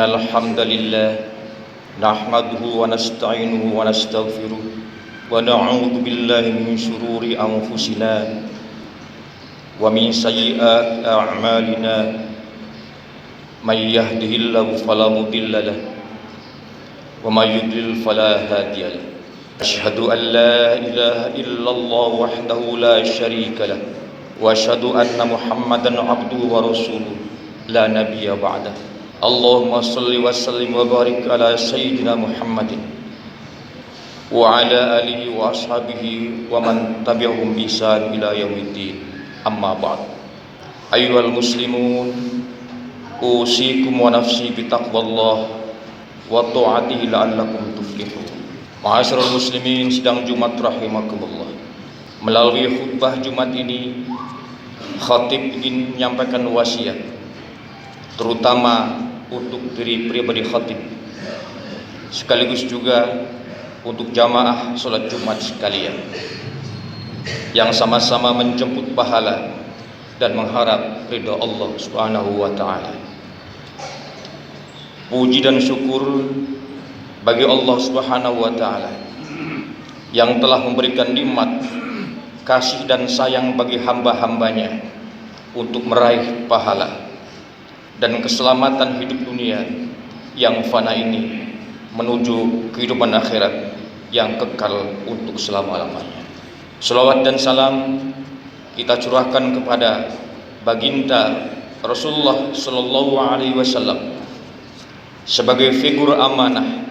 الحمد لله نحمده ونستعينه ونستغفره ونعوذ بالله من شرور أنفسنا ومن سيئات أعمالنا من يهده الله فلا مضل له ومن يضلل فلا هادي له أشهد أن لا إله إلا الله وحده لا شريك له وأشهد أن محمدا عبده ورسوله لا نبي بعده اللهم صل وسلم وبارك على سيدنا محمد وعلى آله وأصحابه ومن تبعهم بإحسان إلى يوم الدين أما بعد أيها المسلمون أوصيكم ونفسي بتقوى الله وطاعته لعلكم تفلحون. Ma'asyiral muslimin sidang Jumat rahimakumullah. Melalui khutbah Jumat ini, khatib ingin menyampaikan wasiat terutama untuk diri pribadi khatib, sekaligus juga untuk jamaah sholat Jumat sekalian yang sama-sama menjemput pahala dan mengharap ridha Allah Subhanahu wa taala. Puji dan syukur bagi Allah Subhanahu wa taala yang telah memberikan nikmat kasih dan sayang bagi hamba-hambanya untuk meraih pahala dan keselamatan hidup dunia yang fana ini menuju kehidupan akhirat yang kekal untuk selama-lamanya. Selawat dan salam kita curahkan kepada baginda Rasulullah sallallahu alaihi wasallam sebagai figur amanah,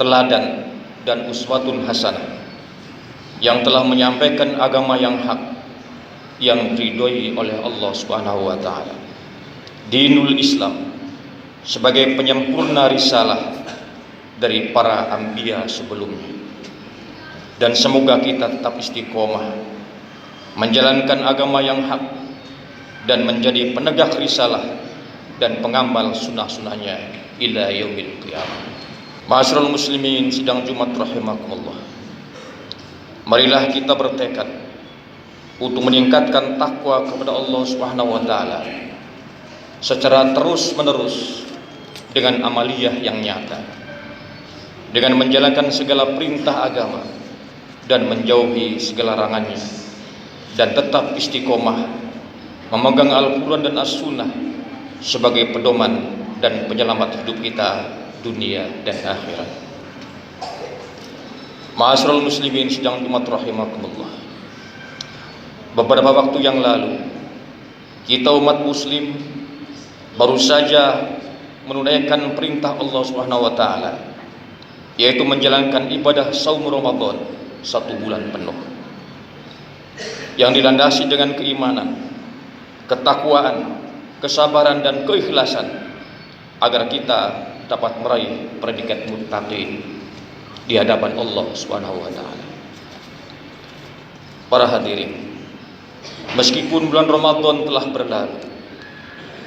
teladan dan uswatun hasanah yang telah menyampaikan agama yang hak yang diridhoi oleh Allah Subhanahu wa taala, dinul Islam, sebagai penyempurna risalah dari para anbiya sebelumnya. Dan semoga kita tetap istiqomah menjalankan agama yang hak dan menjadi penegak risalah dan pengamal sunnah-sunnahnya ila yaumil qiyamah. Ma'asyiral muslimin sidang Jumat rahimakumullah. Marilah kita bertekad untuk meningkatkan takwa kepada Allah Subhanahu wa taala secara terus-menerus dengan amaliyah yang nyata, dengan menjalankan segala perintah agama dan menjauhi segala larangannya, dan tetap istiqomah memegang Al-Quran dan As-Sunnah sebagai pedoman dan penyelamat hidup kita dunia dan akhirat. Ma'asyiral muslimin sidang Jumat rahimakumullah. Beberapa waktu yang lalu kita umat muslim baru saja menunaikan perintah Allah Subhanahu wa taala, yaitu menjalankan ibadah saum Ramadan 1 bulan penuh yang dilandasi dengan keimanan, ketakwaan, kesabaran dan keikhlasan agar kita dapat meraih predikat muttaqin di hadapan Allah Subhanahu wa taala. Para hadirin, meskipun bulan Ramadan telah berlalu,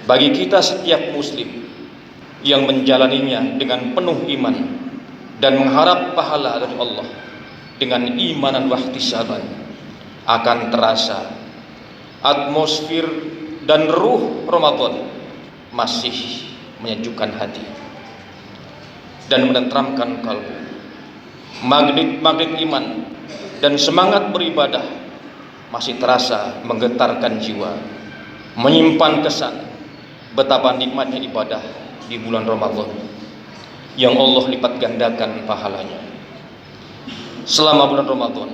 bagi kita setiap muslim yang menjalaninya dengan penuh iman dan mengharap pahala dari Allah dengan iman dan wahtisaban, akan terasa atmosfer dan ruh Ramadan masih menyejukkan hati dan menenteramkan kalbu. Magnet-magnet iman dan semangat beribadah masih terasa menggetarkan jiwa, menyimpan kesan betapa nikmatnya ibadah di bulan Ramadan yang Allah lipat gandakan pahalanya. Selama bulan Ramadan,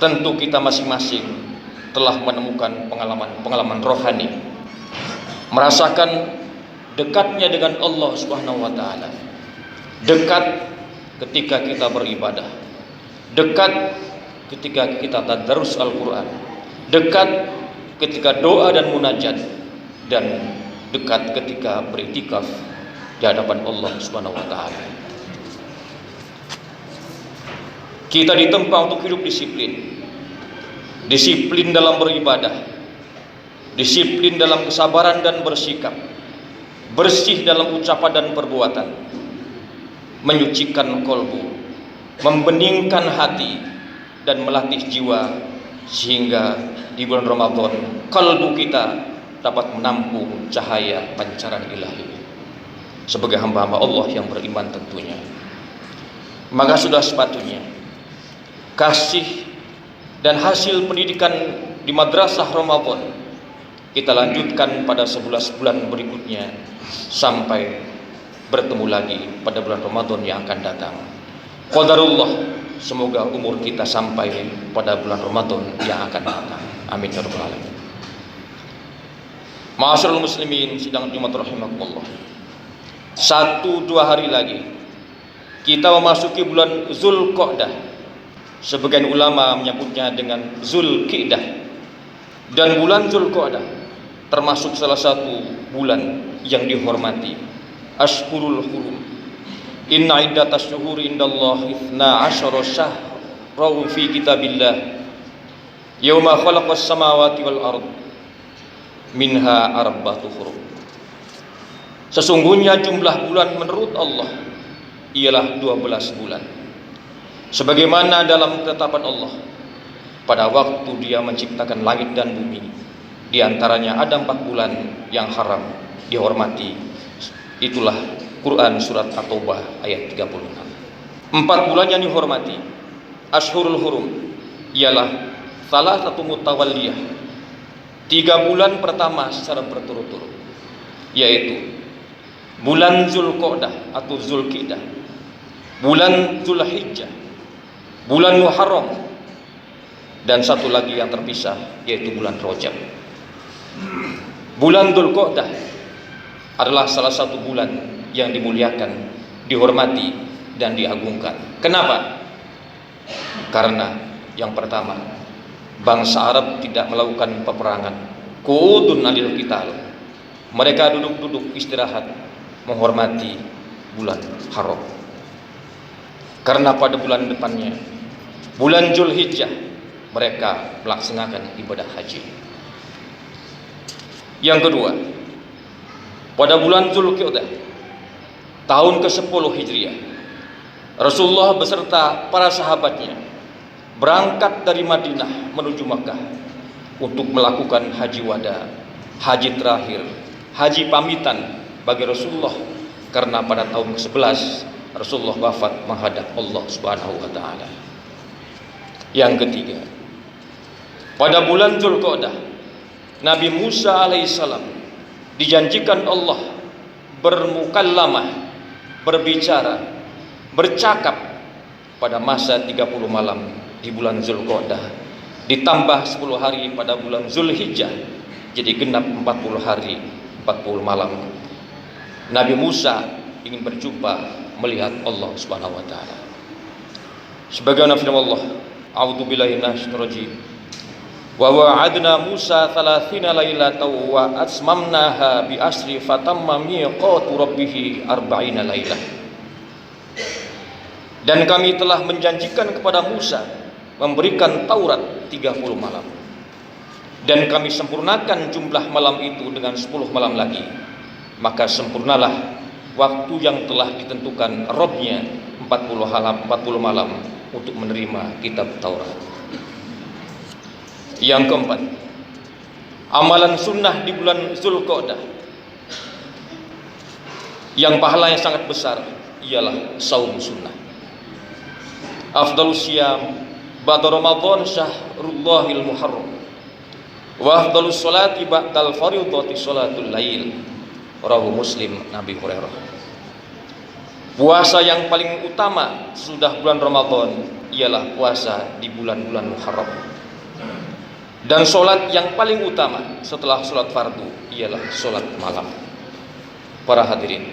tentu kita masing-masing telah menemukan pengalaman rohani, merasakan dekatnya dengan Allah Subhanahu wa taala. Dekat ketika kita beribadah, dekat ketika kita tadarus Al-Quran, dekat ketika doa dan munajat, dan dekat ketika beriktikaf di hadapan Allah Subhanahu wa taala. Kita ditempa untuk hidup disiplin. Disiplin dalam beribadah, disiplin dalam kesabaran dan bersikap, bersih dalam ucapan dan perbuatan, menyucikan kolbu, membeningkan hati dan melatih jiwa, sehingga di bulan Ramadan kalbu kita dapat menampung cahaya pancaran ilahi. sebagai hamba-hamba Allah yang beriman tentunya. Maka sudah sepatutnya kasih dan hasil pendidikan di madrasah Ramadan kita lanjutkan pada 11 bulan berikutnya sampai bertemu lagi pada bulan Ramadan yang akan datang. Qadarullah, semoga umur kita sampai pada bulan Ramadan yang akan datang. Amin ya rabbal alamin. Ma'asyiral muslimin sidang Jumat rahimakumullah. 1-2 hari lagi kita memasuki bulan Zulqa'dah. Sebagian ulama menyebutnya dengan Zulqidah. Dan bulan Zulqa'dah termasuk salah satu bulan yang dihormati. Ashhurul Hurum. Inna iddatas syuhuri indallahi 12 syahran fi kitabillah. Yauma khalaqas samawati wal ard. Minha arba'atu hurum. Sesungguhnya jumlah bulan menurut Allah ialah 12 bulan. Sebagaimana dalam ketetapan Allah pada waktu Dia menciptakan langit dan bumi, di antaranya ada 4 bulan yang haram dihormati. Itulah Quran surat At-Taubah ayat 36. 4 bulan yang dihormati Ashhurul Hurum ialah salah satu mutawalliyah, 3 bulan pertama secara berturut-turut, yaitu bulan Zulqa'dah atau Zulqidah, bulan Zulhijjah, bulan Muharram, dan satu lagi yang terpisah yaitu bulan Rajab. Bulan Zulqa'dah adalah salah satu bulan yang dimuliakan, dihormati, dan diagungkan. Kenapa? Karena yang pertama, bangsa Arab tidak melakukan peperangan. Qu'udun alil qital. Mereka duduk-duduk istirahat menghormati bulan haram. Karena pada bulan depannya, bulan Zulhijjah, mereka melaksanakan ibadah haji. Yang kedua, pada bulan Zulqidah tahun ke-10 Hijriah, Rasulullah beserta para sahabatnya berangkat dari Madinah menuju Makkah untuk melakukan haji wada, haji terakhir, haji pamitan bagi Rasulullah, karena pada tahun ke-11 Rasulullah wafat menghadap Allah Subhanahu wa taala. Yang ketiga, pada bulan Zulqa'dah Nabi Musa alaihissalam dijanjikan Allah bermukallamah, berbicara, bercakap pada masa 30 malam di bulan Zulqa'dah, ditambah 10 hari pada bulan Zulhijjah, jadi genap 40 hari 40 malam. Nabi Musa ingin berjumpa melihat Allah Subhanahu wa taala. Sebagaimana firman Allah, a'udzubillahi minasyaitonir rajim. Wa wa'adna Musa 30 lailatan wa atmamnaha bi asri fatamma miqatu rabbih 40 lailah. Dan kami telah menjanjikan kepada Musa memberikan Taurat 30 malam. Dan kami sempurnakan jumlah malam itu dengan 10 malam lagi. Maka sempurnalah waktu yang telah ditentukan Rabb-nya 40 malam untuk menerima kitab Taurat. Yang keempat, amalan sunnah di bulan Zulqa'dah yang pahalanya sangat besar ialah saum sunnah. Afdalus siyam ba'da Ramadan syahrullahil muharram wa afdalus sholati ba'dal fardhati sholatul lail. Rawahu Muslim, Nabi Hurairah. Puasa yang paling utama sudah bulan Ramadan ialah puasa di bulan-bulan Muharram. Dan sholat yang paling utama setelah sholat fardu ialah sholat malam. Para hadirin,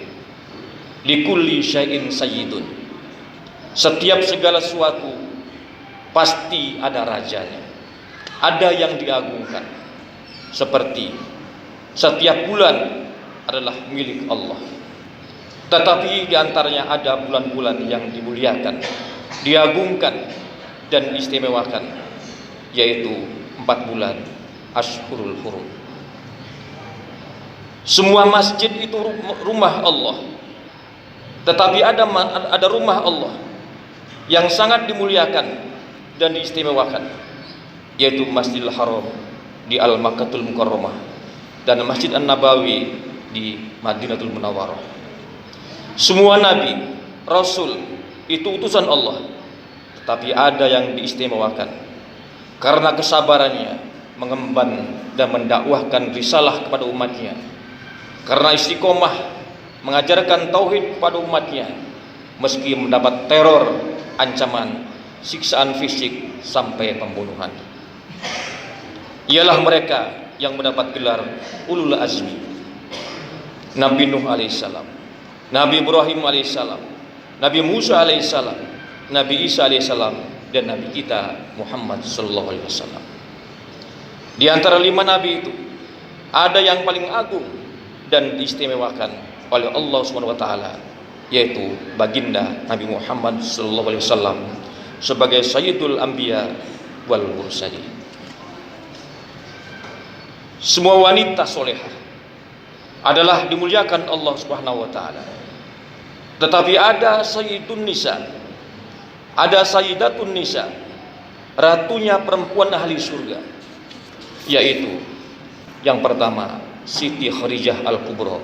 likulli syai'in sayyidun. Setiap segala sesuatu pasti ada rajanya, ada yang diagungkan. Seperti setiap bulan adalah milik Allah, tetapi diantaranya ada bulan-bulan yang dimuliakan, diagungkan, dan istimewakan, yaitu 4 bulan Ashhurul Hurum. Semua masjid itu rumah Allah, tetapi ada rumah Allah yang sangat dimuliakan dan diistimewakan, yaitu Masjidil Haram di Al-Makkahul Mukarramah dan Masjid An-Nabawi di Madinatul Munawwarah. Semua nabi, rasul itu utusan Allah, tetapi ada yang diistimewakan karena kesabarannya mengemban dan mendakwahkan risalah kepada umatnya, karena istiqomah mengajarkan tauhid kepada umatnya meski mendapat teror, ancaman, siksaan fisik sampai pembunuhan. Ialah mereka yang mendapat gelar ulul azmi. Nabi Nuh alaihissalam, Nabi Ibrahim alaihissalam, Nabi Musa alaihissalam, Nabi Isa alaihissalam, dan Nabi kita Muhammad sallallahu alaihi wasallam. Di antara 5 nabi itu ada yang paling agung dan diistimewakan oleh Allah Subhanahu wa taala, yaitu baginda Nabi Muhammad sallallahu alaihi wasallam sebagai sayyidul anbiya wal mursalin. Semua wanita solehah adalah dimuliakan Allah Subhanahu wa taala. Tetapi ada sayyidun nisa, ada sayyidatun nisa, ratunya perempuan ahli surga, yaitu yang pertama Siti Khadijah Al-Kubra,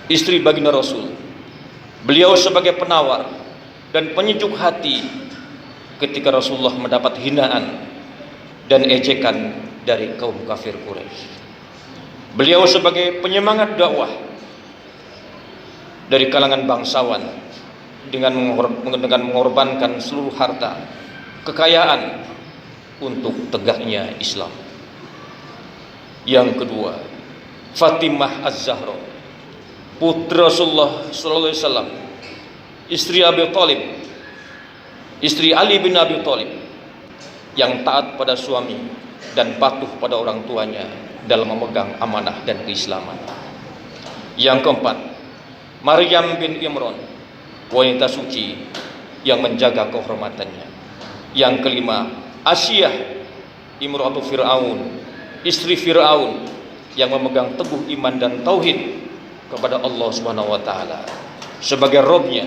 istri baginda Rasul. Beliau sebagai penawar dan penyejuk hati ketika Rasulullah mendapat hinaan dan ejekan dari kaum kafir Quraisy. Beliau sebagai penyemangat dakwah dari kalangan bangsawan dengan mengorbankan seluruh harta, kekayaan untuk tegaknya Islam. Yang kedua, Fatimah Az-Zahra, putri Rasulullah sallallahu alaihi wasallam, istri Abi Thalib, istri Ali bin Abi Thalib, yang taat pada suami dan patuh pada orang tuanya dalam memegang amanah dan keislaman. Yang keempat, Maryam bin Imran, wanita suci yang menjaga kehormatannya. Yang kelima, Asyiyah imratu Fir'aun, istri Fir'aun yang memegang teguh iman dan tauhid kepada Allah Subhanahu wa taala sebagai Robnya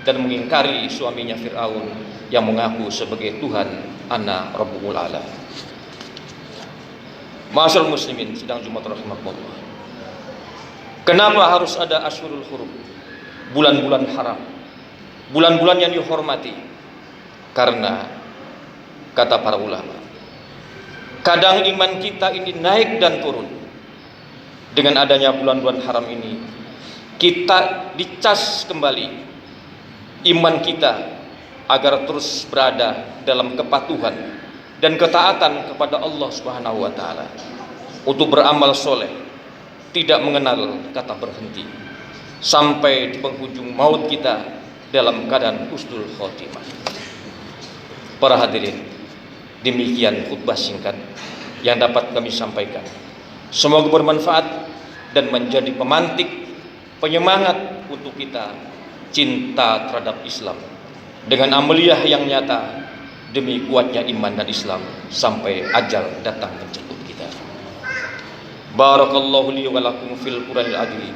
dan mengingkari suaminya Fir'aun yang mengaku sebagai Tuhan, ana Rabbul Ala. Ma'asyiral muslimin sidang Jumat rahimakumullah. Kenapa harus ada Asyhurul Hurum, bulan-bulan haram, bulan-bulan yang dihormati? Karena kata para ulama, kadang iman kita ini naik dan turun. Dengan adanya bulan-bulan haram ini, kita dicas kembali iman kita agar terus berada dalam kepatuhan dan ketaatan kepada Allah Subhanahu wa taala, untuk beramal soleh, tidak mengenal kata berhenti sampai di penghujung maut kita dalam keadaan husnul khotimah. Para hadirin, demikian khutbah singkat yang dapat kami sampaikan. Semoga bermanfaat dan menjadi pemantik, penyemangat untuk kita cinta terhadap Islam dengan amaliyah yang nyata demi kuatnya iman dan Islam sampai ajal datang menjemput kita. Barakallahu li wa lakum fil Qur'anil azim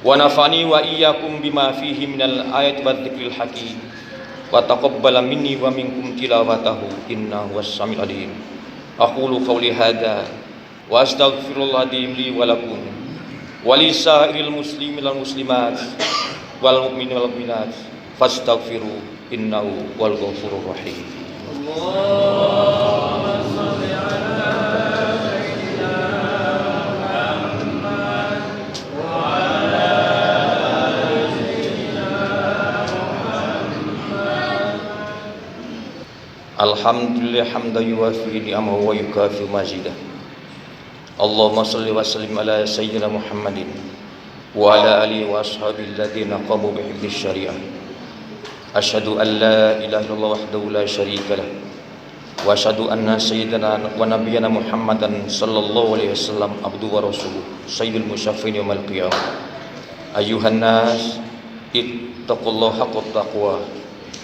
wa nafani wa iyyakum bima fihi minal ayati wa dzikril hakim wa taqabbala minni wa minkum tilawatahu innahu was-sami'ul alim. Aqulu qawli hadza wa astaghfirullah li wa lakum wa lisairil muslimin wal muslimat wal mu'minin wal mu'minat fastaghfiru innahu wal ghafurur rahim. Allahumma shalli ala sayyidina Muhammad wa ala ali sayyidina Muhammad. Alhamdulillah hamdan yuwafi ni'amahu wa yukafi mazidah. Allahumma shalli wa sallim ala sayyidina Muhammadin wa ala alihi wa ashabihi alladziina qamu bi hifdzi syariah. Asyhadu an la ilaha illallah wahdahu la syarika lah wa asyhadu anna sayyidana wa nabiyyana Muhammadan sallallahu alaihi wasallam abduhu wa rasuluh sayyidul musyaffi'in yaumil qiyamah. Ayyuhan nas ittaqullaha haqqa taqwa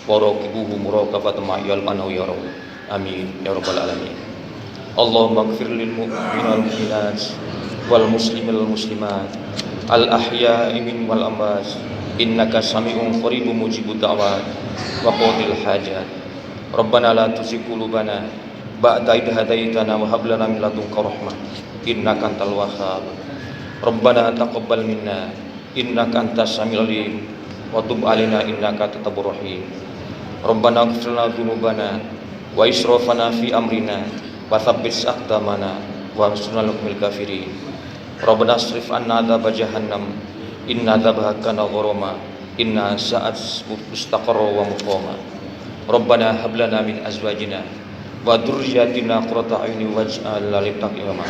wa raqibuhu muraqabatan ma'al manawi ya rabb. Amin ya rabbal alamin. Allahumma ighfir lil mu'minina wal mu'minat wal muslimina wal muslimat al ahya'i min wal amwat innaka sami'un qaribun mujibud da'wat wa qadil hajat. Rabbana la tuzigh qulubana ba'da idh hadaitana wa hab lana min ladunka rahmah innaka antal wahhab. Rabbana taqabbal minna innaka antas samiul alim wa tub alaina innaka at-tawwabur rahim. Rabbana ighfir lana dzunubana wa israfana fi amrina wa tsabbit aqdamana wa ansurna 'alal qaumil kafirin. Rabbana asrif 'anna adzab jahannam inna adzabaha kana gharama inna sa'at mustaqarra wa muqama. Rabbana hab lana min azwajina wa dzurriyyatina qurrata a'yunin waj'alna lil muttaqina imama.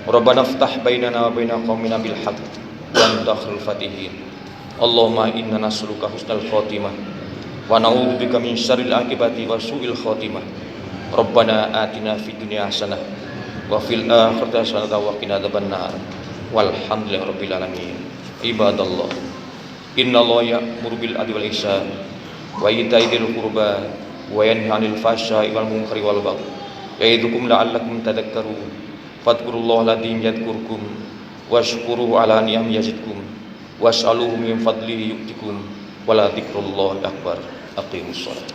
Rabbana iftah bainana wa baina qaumina bil haqq wa anta khairul fatihin. Allahumma inna nas'aluka husnal khotimah wa na'udzubika min syarril aqibati wa su'il khotimah. Rabbana atina fid dunya hasanah wa fil akhirati hasanah wa qina adzabannar. Walhamdulillahi rabbil alamin. Ibadallah, innallaha ya'muru bil adli wal ihsan wa ita'i dzil qurba wa yanha 'anil fahsya'i wal munkari wal baghi ya'idzukum la'allakum tadhakkarun. Fadhkurullaha alladzi yadhkurukum washkuruhu 'ala ni'amihi yazidkum was'aluhu min fadlihi yu'tikum wa la dzikrullahi akbar. Aqimus shalah.